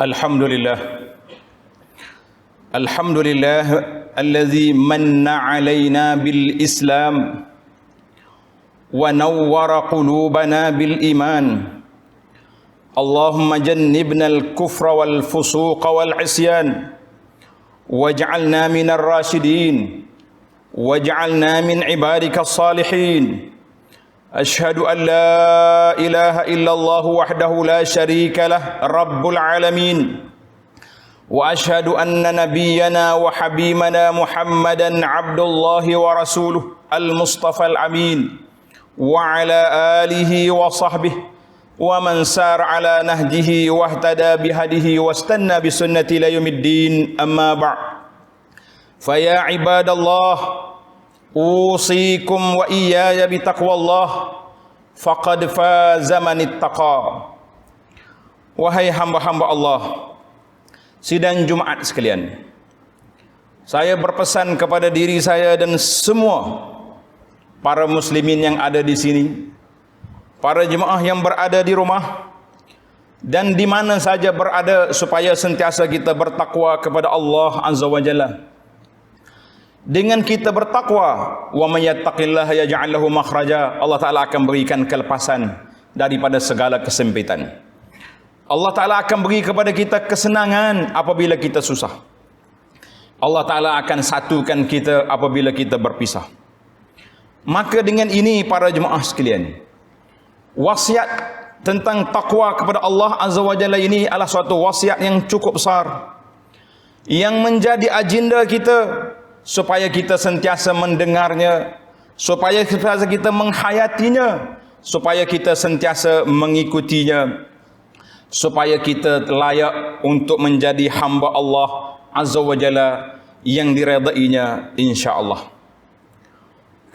Alhamdulillah. Alhamdulillah alladzi manna alaina bil Islam wa nawwara qulubana bil iman. Allahumma jannibna al kufra wal fusuqa wal isyan waj'alna minar rasyidin waj'alna min ibadika salihin. Ashhadu an la ilaha illallah wahdahu la syarika lah rabbul alamin wa ashhadu anna nabiyyana wa habibana Muhammadan abdullahi wa rasuluh al-mustafa al-amin wa ala alihi wa sahbihi wa man sar ala nahjihi wa ihtada bihadihi wa istanna bi sunnati ila yaumiddin amma ba'd. Fa ya ibadallah usikum wa iyaya bitaqwallah faqad faza man ittaqa. Wahai hamba-hamba Allah, sidang Jumaat sekalian, saya berpesan kepada diri saya dan semua para muslimin yang ada di sini, para jemaah yang berada di rumah dan di mana saja berada, supaya sentiasa kita bertakwa kepada Allah Azza wa Jalla. Dengan kita bertakwa, wa may yattaqillaha yaj'al lahu makhraja, Allah Taala akan berikan kelepasan daripada segala kesempitan. Allah Taala akan beri kepada kita kesenangan apabila kita susah. Allah Taala akan satukan kita apabila kita berpisah. Maka dengan ini para jemaah sekalian, wasiat tentang takwa kepada Allah Azza wa Jalla ini adalah suatu wasiat yang cukup besar, yang menjadi agenda kita, supaya kita sentiasa mendengarnya, supaya kita menghayatinya, supaya kita sentiasa mengikutinya, supaya kita layak untuk menjadi hamba Allah Azza wa Jalla yang diredainya insya-Allah.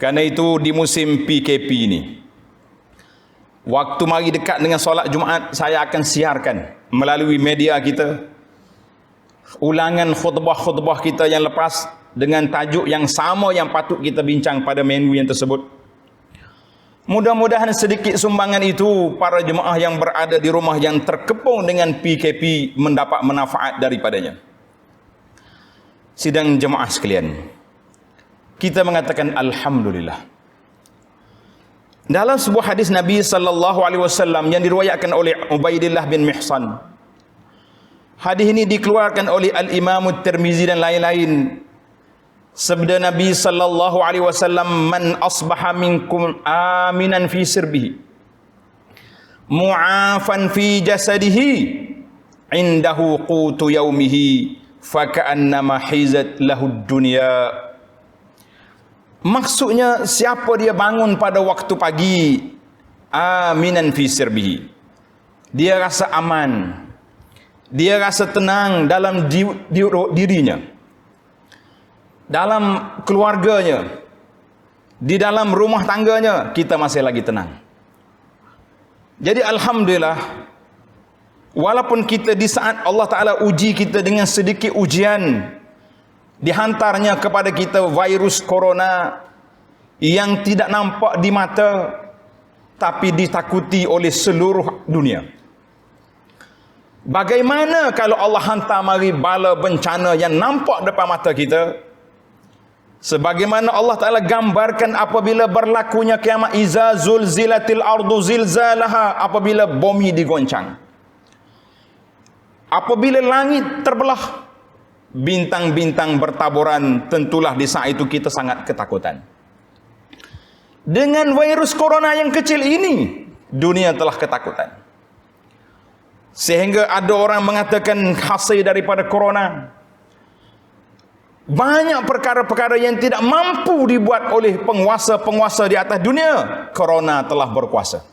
Karena itu di musim PKP ini, waktu mari dekat dengan solat Jumaat, saya akan siarkan melalui media kita ulangan khutbah-khutbah kita yang lepas dengan tajuk yang sama yang patut kita bincang pada minggu yang tersebut. Mudah-mudahan sedikit sumbangan itu para jemaah yang berada di rumah yang terkepung dengan PKP mendapat manfaat daripadanya. Sidang jemaah sekalian, kita mengatakan alhamdulillah. Dalam sebuah hadis Nabi sallallahu alaihi wasallam yang diriwayatkan oleh Ubaidillah bin Mihsan, hadis ini dikeluarkan oleh Al-Imam At-Tirmizi dan lain-lain. Sabda Nabi sallallahu alaihi wasallam, man asbaha minkum aminan fi sirbihi mu'afan fi jasadihi indahu qutu yaumihi faka'annama hizat lahud dunya. Maksudnya, siapa dia bangun pada waktu pagi aminan fi sirbihi, dia rasa aman, dia rasa tenang dalam dirinya, dalam keluarganya, di dalam rumah tangganya, kita masih lagi tenang. Jadi alhamdulillah, walaupun kita di saat Allah Ta'ala uji kita dengan sedikit ujian, dihantarnya kepada kita virus corona yang tidak nampak di mata, tapi ditakuti oleh seluruh dunia. Bagaimana kalau Allah hantar mari bala bencana yang nampak depan mata kita? Sebagaimana Allah Ta'ala gambarkan apabila berlakunya kiamat, iza zulzilatil ardu zilzalaha, apabila bumi digoncang, apabila langit terbelah, bintang-bintang bertaburan, tentulah di saat itu kita sangat ketakutan. Dengan virus corona yang kecil ini, dunia telah ketakutan. Sehingga ada orang mengatakan hasil daripada corona, banyak perkara-perkara yang tidak mampu dibuat oleh penguasa-penguasa di atas dunia, corona telah berkuasa.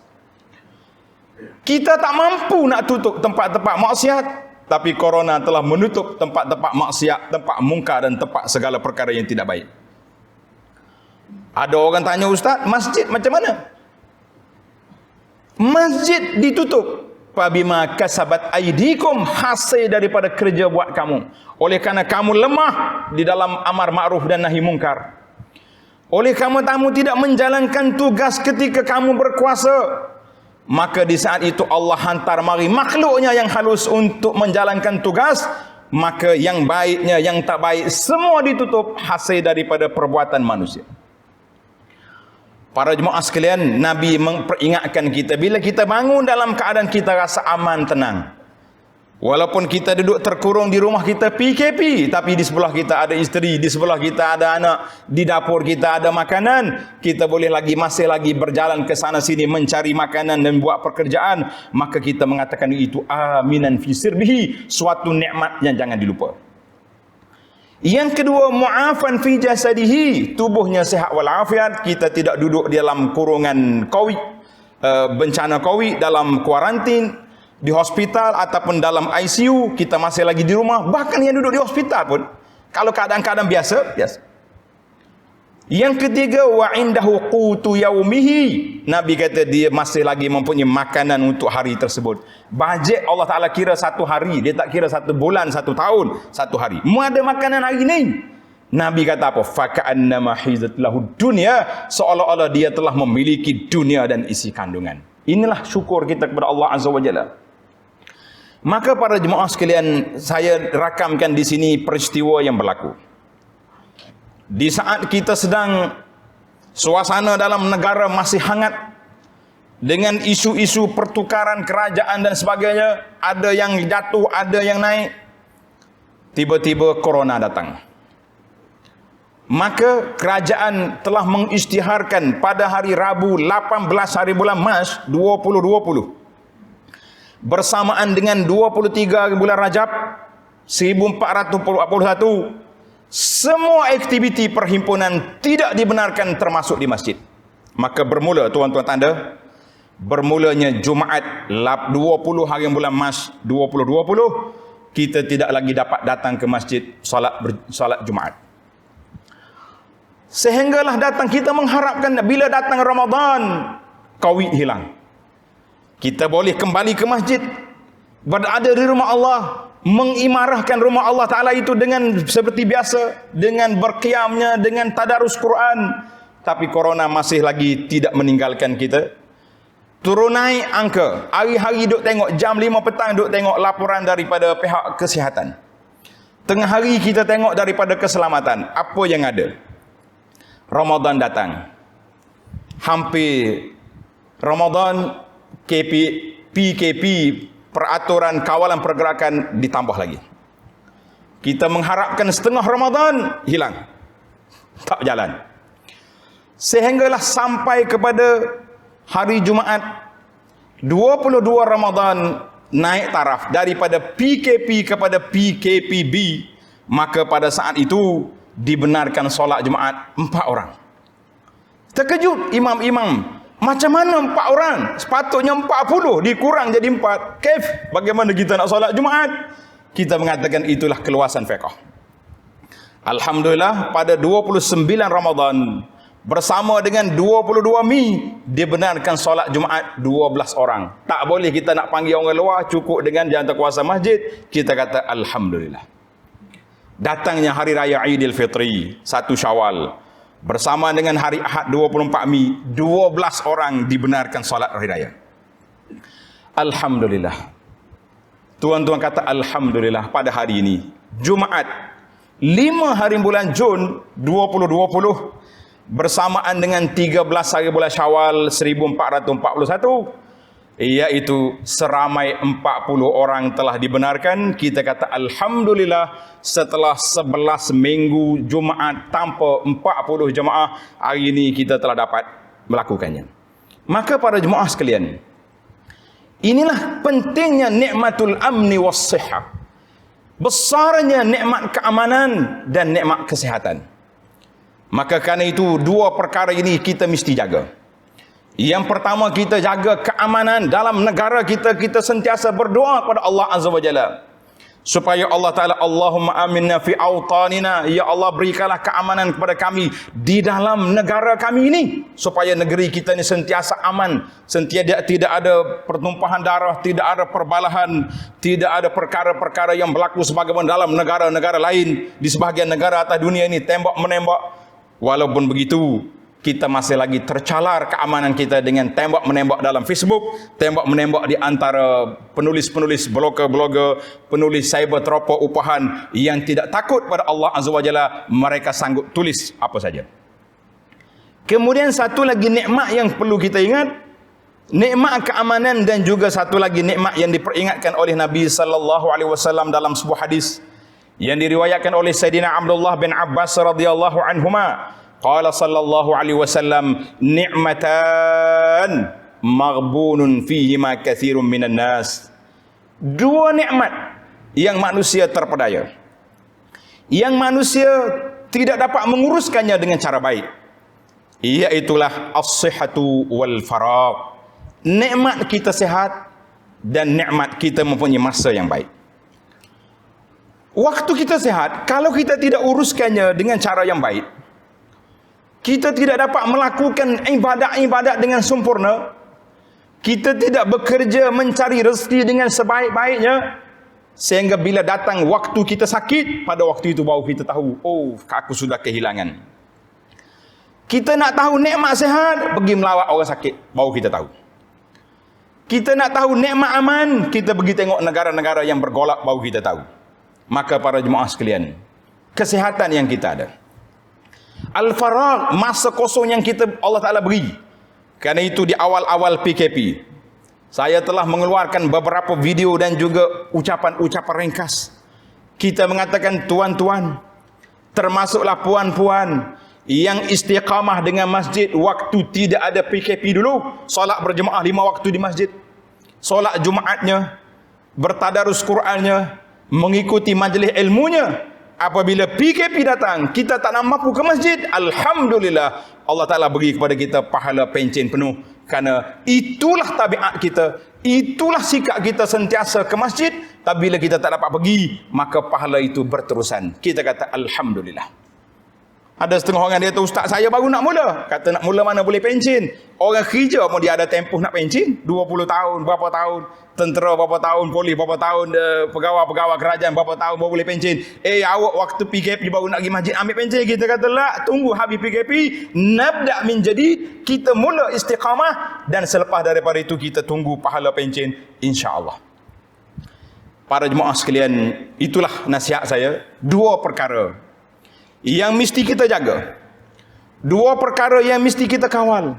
Kita tak mampu nak tutup tempat-tempat maksiat, tapi corona telah menutup tempat-tempat maksiat, tempat mungkar dan tempat segala perkara yang tidak baik. Ada orang tanya, ustaz, masjid macam mana? Masjid ditutup. Fabima kasabat aidikum, hasil daripada kerja buat kamu. Oleh kerana kamu lemah di dalam amar ma'ruf dan nahi mungkar. Oleh kamu tidak menjalankan tugas ketika kamu berkuasa. maka di saat itu Allah hantar mari makhluknya yang halus untuk menjalankan tugas, maka yang baiknya, yang tak baik, semua ditutup hasil daripada perbuatan manusia. Para jemaah sekalian, Nabi memperingatkan kita, bila kita bangun dalam keadaan kita rasa aman, tenang. Walaupun kita duduk terkurung di rumah kita PKP, tapi di sebelah kita ada isteri, di sebelah kita ada anak, di dapur kita ada makanan, kita boleh masih lagi berjalan ke sana sini mencari makanan dan buat pekerjaan, maka kita mengatakan itu aminan fi sirbihi, suatu nikmat yang jangan dilupa. Yang kedua, mu'afan fi jasadihi, tubuhnya sihat walafiat, kita tidak duduk di dalam kurungan COVID, bencana COVID, dalam kuarantin, di hospital ataupun dalam ICU, kita masih lagi di rumah. Bahkan yang duduk di hospital pun, kalau keadaan-keadaan biasa. Yang ketiga, wa indahu qutu yaumihi, Nabi kata dia masih lagi mempunyai makanan untuk hari tersebut. Bajet Allah Ta'ala kira satu hari, dia tak kira satu bulan, satu tahun, satu hari. Mu ada makanan hari ini. Nabi kata apa? Faka'annama hizat lahu dunya, seolah-olah dia telah memiliki dunia dan isi kandungan. Inilah syukur kita kepada Allah Azza wa Jalla. Maka para jemaah sekalian, saya rakamkan di sini peristiwa yang berlaku. Di saat kita sedang suasana dalam negara masih hangat dengan isu-isu pertukaran kerajaan dan sebagainya, ada yang jatuh, ada yang naik, tiba-tiba corona datang. Maka kerajaan telah mengisytiharkan pada hari Rabu 18 hari bulan Mac 2020 bersamaan dengan 23 bulan Rajab 1441, semua aktiviti perhimpunan tidak dibenarkan termasuk di masjid. Maka bermula, tuan-tuan tanda, bermulanya Jumaat 20 hari bulan Mac 2020, kita tidak lagi dapat datang ke masjid salat Jumaat. Sehinggalah datang, kita mengharapkan bila datang Ramadan, COVID hilang, kita boleh kembali ke masjid, berada di rumah Allah, mengimarahkan rumah Allah Ta'ala itu dengan seperti biasa, dengan berqiyamnya, dengan tadarus Quran. Tapi corona masih lagi tidak meninggalkan kita. Turun naik angka, hari-hari duk tengok, jam 5 petang duk tengok laporan daripada pihak kesihatan. Tengah hari kita tengok daripada keselamatan. Apa yang ada? Ramadan datang. Hampir Ramadan, PKP, peraturan kawalan pergerakan ditambah lagi. Kita mengharapkan setengah Ramadan, hilang, tak jalan. Sehinggalah sampai kepada hari Jumaat 22 Ramadan, naik taraf daripada PKP kepada PKPB. Maka pada saat itu dibenarkan solat Jumaat 4 orang. Terkejut imam-imam, macam mana 4 orang? Sepatutnya 40, dikurang jadi 4. Bagaimana kita nak solat Jumaat? Kita mengatakan itulah keluasan fiqh. Alhamdulillah, pada 29 Ramadan bersama dengan 22 Mei dibenarkan solat Jumaat 12 orang. Tak boleh kita nak panggil orang luar, cukup dengan jawatankuasa masjid. Kita kata alhamdulillah. Datangnya hari raya Aidilfitri 1 Syawal bersama dengan hari Ahad 24 Mei, 12 orang dibenarkan solat hari raya. Alhamdulillah. Tuan-tuan kata alhamdulillah, pada hari ini Jumaat 5 hari bulan Jun 2020 bersamaan dengan 13 hari bulan Syawal 1441, iaitu seramai 40 orang telah dibenarkan. Kita kata alhamdulillah, setelah 11 minggu Jumaat tanpa 40 jemaah, hari ini kita telah dapat melakukannya. Maka para jemaah sekalian, inilah pentingnya nikmatul amni was sihah, besarnya nikmat keamanan dan nikmat kesihatan. Maka kerana itu, dua perkara ini kita mesti jaga. Yang pertama, kita jaga keamanan dalam negara kita. Kita sentiasa berdoa kepada Allah Azza wa Jalla supaya Allah Ta'ala, Allahumma aminna fi awtanina, ya Allah berikanlah keamanan kepada kami di dalam negara kami ini, supaya negeri kita ini sentiasa aman, sentiasa tidak ada pertumpahan darah, tidak ada perbalahan, tidak ada perkara-perkara yang berlaku sebagaimana dalam negara-negara lain. Di sebahagian negara atas dunia ini tembak menembak. Walaupun begitu, kita masih lagi tercalar keamanan kita dengan tembak-menembak dalam Facebook, tembak-menembak di antara penulis-penulis blogger-blogger, penulis cyber teropong upahan yang tidak takut pada Allah Azza wa Jalla, mereka sanggup tulis apa saja. Kemudian satu lagi nikmat yang perlu kita ingat, nikmat keamanan, dan juga satu lagi nikmat yang diperingatkan oleh Nabi sallallahu alaihi wasallam dalam sebuah hadis yang diriwayatkan oleh Sayyidina Abdullah bin Abbas radhiyallahu anhuma. Qala sallallahu alaihi wasallam, ni'matan maghbunun fihima katsirun minan nas. Dua nikmat yang manusia terpedaya, yang manusia tidak dapat menguruskannya dengan cara baik, iaitulah as-sihhatu wal faragh. Nikmat kita sehat dan nikmat kita mempunyai masa yang baik. Waktu kita sehat, kalau kita tidak uruskannya dengan cara yang baik, kita tidak dapat melakukan ibadat-ibadat dengan sempurna, kita tidak bekerja mencari rezeki dengan sebaik-baiknya, sehingga bila datang waktu kita sakit, pada waktu itu baru kita tahu, oh, aku sudah kehilangan. Kita nak tahu nikmat sehat, pergi melawat orang sakit, baru kita tahu. Kita nak tahu nikmat aman, kita pergi tengok negara-negara yang bergolak, baru kita tahu. Maka para jemaah sekalian, kesehatan yang kita ada, al-faragh, masa kosong yang kita Allah Ta'ala beri. Kerana itu di awal-awal PKP, saya telah mengeluarkan beberapa video dan juga ucapan-ucapan ringkas. Kita mengatakan tuan-tuan, termasuklah puan-puan yang istiqamah dengan masjid waktu tidak ada PKP dulu, solat berjemaah 5 waktu di masjid, solat Jumaatnya, bertadarus Qurannya, mengikuti majlis ilmunya. Apabila PKP datang, kita tak nak mampu ke masjid, alhamdulillah, Allah Ta'ala beri kepada kita pahala pencen penuh. Kerana itulah tabiat kita, itulah sikap kita sentiasa ke masjid. Tapi bila kita tak dapat pergi, maka pahala itu berterusan. Kita kata alhamdulillah. Ada setengah orang dia kata, ustaz saya baru nak mula. Kata nak mula mana boleh pencen. Orang kerja pun dia ada tempoh nak pencen. 20 tahun, berapa tahun. Tentera berapa tahun, polis berapa tahun, pegawai-pegawai kerajaan berapa tahun baru boleh pencen. Awak waktu PKP baru nak pergi masjid ambil pencen. Kita kata lah, tunggu habis PKP, nabda' min jadid, kita mula istiqamah, dan selepas daripada itu kita tunggu pahala pencen insya-Allah. Para jemaah sekalian, itulah nasihat saya, dua perkara yang mesti kita jaga, dua perkara yang mesti kita kawal,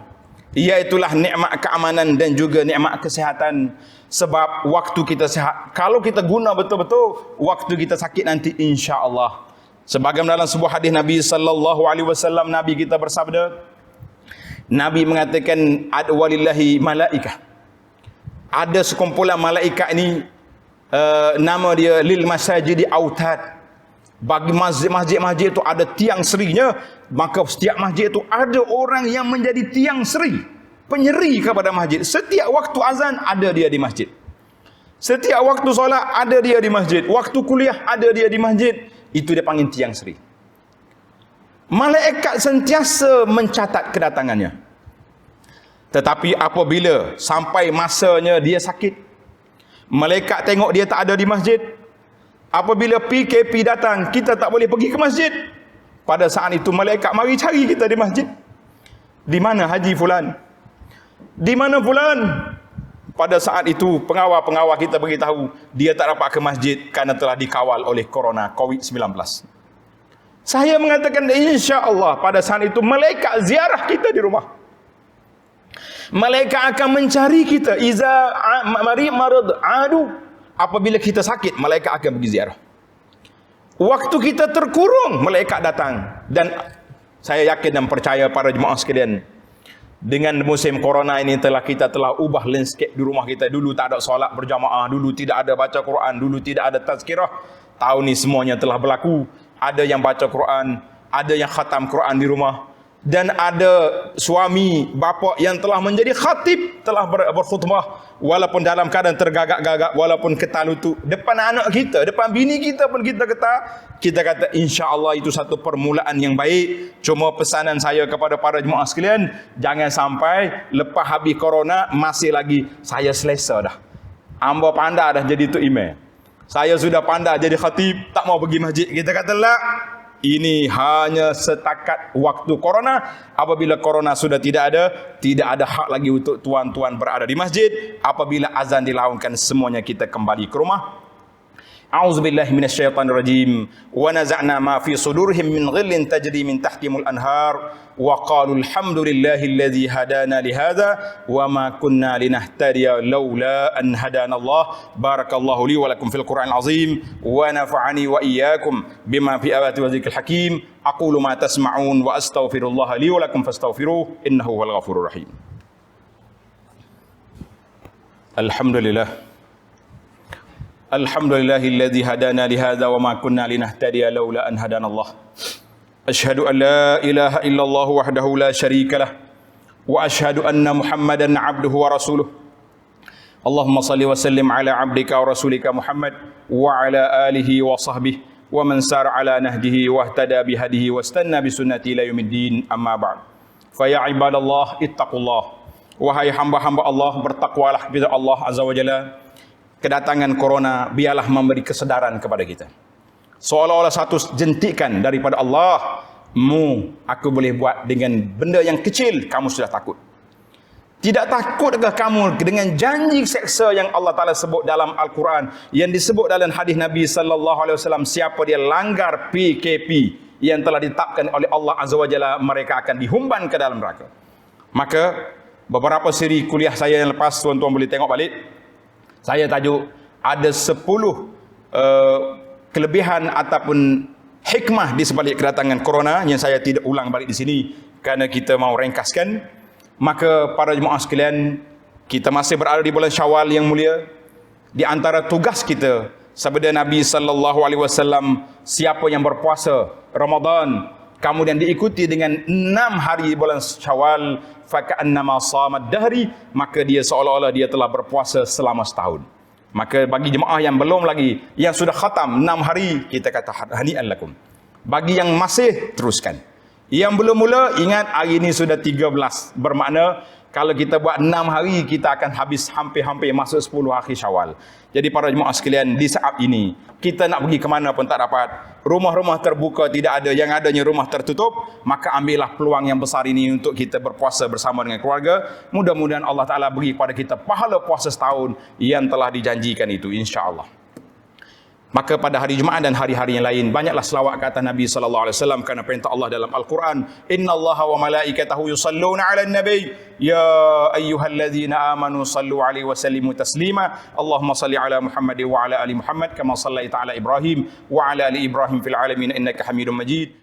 iaitulah nikmat keamanan dan juga nikmat kesihatan. Sebab waktu kita sihat, kalau kita guna betul-betul, waktu kita sakit nanti insya-Allah. Sebagaimana dalam sebuah hadis Nabi sallallahu alaihi wasallam, Nabi kita bersabda, Nabi mengatakan, ad walillahi malaikah, ada sekumpulan malaikat ini, nama dia lil masajidi autad. Bagi masjid-masjid itu ada tiang serinya, maka setiap masjid itu ada orang yang menjadi tiang seri, penyeri kepada masjid. Setiap waktu azan ada dia di masjid, setiap waktu solat ada dia di masjid, waktu kuliah ada dia di masjid. Itu dia panggil tiang seri. Malaikat sentiasa mencatat kedatangannya. Tetapi apabila sampai masanya dia sakit, malaikat tengok dia tak ada di masjid. Apabila PKP datang, kita tak boleh pergi ke masjid, pada saat itu malaikat mari cari kita di masjid. Di mana Haji Fulan? Di mana Fulan? Pada saat itu pengawal-pengawal kita beritahu dia tak dapat ke masjid kerana telah dikawal oleh corona COVID-19. Saya mengatakan insya-Allah pada saat itu malaikat ziarah kita di rumah. Malaikat akan mencari kita. Iza marad adu. Apabila kita sakit, malaikat akan pergi ziarah. Waktu kita terkurung, malaikat datang. Dan saya yakin dan percaya para jemaah sekalian, dengan musim corona ini kita telah ubah landscape di rumah kita. Dulu tak ada solat berjamaah, dulu tidak ada baca Quran, dulu tidak ada tazkirah. Tahun ini semuanya telah berlaku. Ada yang baca Quran, ada yang khatam Quran di rumah, dan ada suami bapa yang telah menjadi khatib, telah berkhutbah walaupun dalam keadaan tergagak-gagak, walaupun ketalutut depan anak kita, depan bini kita pun kita kata insya-Allah itu satu permulaan yang baik. Cuma pesanan saya kepada para jemaah sekalian, jangan sampai lepas habis corona masih lagi saya selesa dah, hamba pandai dah jadi tu imam, saya sudah pandai jadi khatib, tak mau pergi masjid. Kita kata lah, Ini hanya setakat waktu corona. Apabila corona sudah tidak ada hak lagi untuk tuan-tuan berada di masjid. Apabila azan dilaungkan, semuanya kita kembali ke rumah. A'udzubillahi minasyaitonirrajim. Wa naza'na ma fi sudurihim min ghillin tajri min tahtihimul anhar wa qalu alhamdulillahilladzi hadana li hadza wa ma kunna linahtadiya laula an hadana Allah. Barakallahu li wa lakum fil Qur'anil azim wa nafa'ani wa iyyakum bima fi ayati wa dzikril hakim. Aqulu ma tasma'un wa astaghfirullah li wa lakum fastaghfiruhu innahu huwal ghafurur rahim. Alhamdulillah. Alhamdulillahilladzi hadana li hadza wa ma kunna linahtadiya laula an hadanallah. Asyhadu an la ilaha illallah wahdahu la syarikalah wa asyhadu anna Muhammadan abduhu wa rasuluh. Allahumma salli wa sallim ala abdika wa rasulika Muhammad wa ala alihi wa sahbihi wa man sara ala nahjihi wa ihtada bihadihi wa istanna bi sunnati ila yaumiddin, amma ba'd. Fa ya ibadallah ittaqullah. Wahai hamba-hamba Allah, bertakwalah kepada Allah azza wa jalla. Kedatangan corona biarlah memberi kesedaran kepada kita. Seolah-olah satu jentikan daripada Allah. Aku boleh buat dengan benda yang kecil, kamu sudah takut. Tidak takutkah kamu dengan janji seksa yang Allah Ta'ala sebut dalam Al-Quran, yang disebut dalam hadis Nabi SAW, siapa dia langgar PKP yang telah ditetapkan oleh Allah Azza wa Jalla, mereka akan dihumban ke dalam neraka. Maka beberapa siri kuliah saya yang lepas, tuan-tuan boleh tengok balik. Saya tajuk ada 10 kelebihan ataupun hikmah di sebalik kedatangan corona yang saya tidak ulang balik di sini kerana kita mau ringkaskan. Maka para jemaah sekalian, kita masih berada di bulan Syawal yang mulia. Di antara tugas kita, sabda Nabi sallallahu alaihi wasallam, siapa yang berpuasa Ramadan kemudian diikuti dengan 6 hari bulan Syawal, faka'annama samad dahri, maka dia seolah-olah dia telah berpuasa selama setahun. Maka bagi jemaah yang belum lagi, yang sudah khatam 6 hari, kita kata hani'an lakum. Bagi yang masih, teruskan. Yang belum mula, ingat hari ini sudah 13. Bermakna kalau kita buat 6 hari, kita akan habis hampir-hampir masuk 10 hari Syawal. Jadi para jemaah sekalian, di saat ini kita nak pergi ke mana pun tak dapat. Rumah-rumah terbuka tidak ada, yang adanya rumah tertutup. Maka ambillah peluang yang besar ini untuk kita berpuasa bersama dengan keluarga. Mudah-mudahan Allah Ta'ala beri kepada kita pahala puasa setahun yang telah dijanjikan itu, insya-Allah. Maka pada hari Jumaat dan hari-hari yang lain, banyaklah selawat ke atas Nabi sallallahu alaihi wasallam kerana perintah Allah dalam Al-Quran, innallaha wa malaikatahu yusalluna 'alan nabiy ya ayyuhalladzina amanu sallu 'alaihi wa sallimu taslima. Allahumma salli 'ala Muhammad wa 'ala ali Muhammad kama shallaita 'ala Ibrahim wa 'ala ali Ibrahim fil 'alamin innaka Hamidum Majid.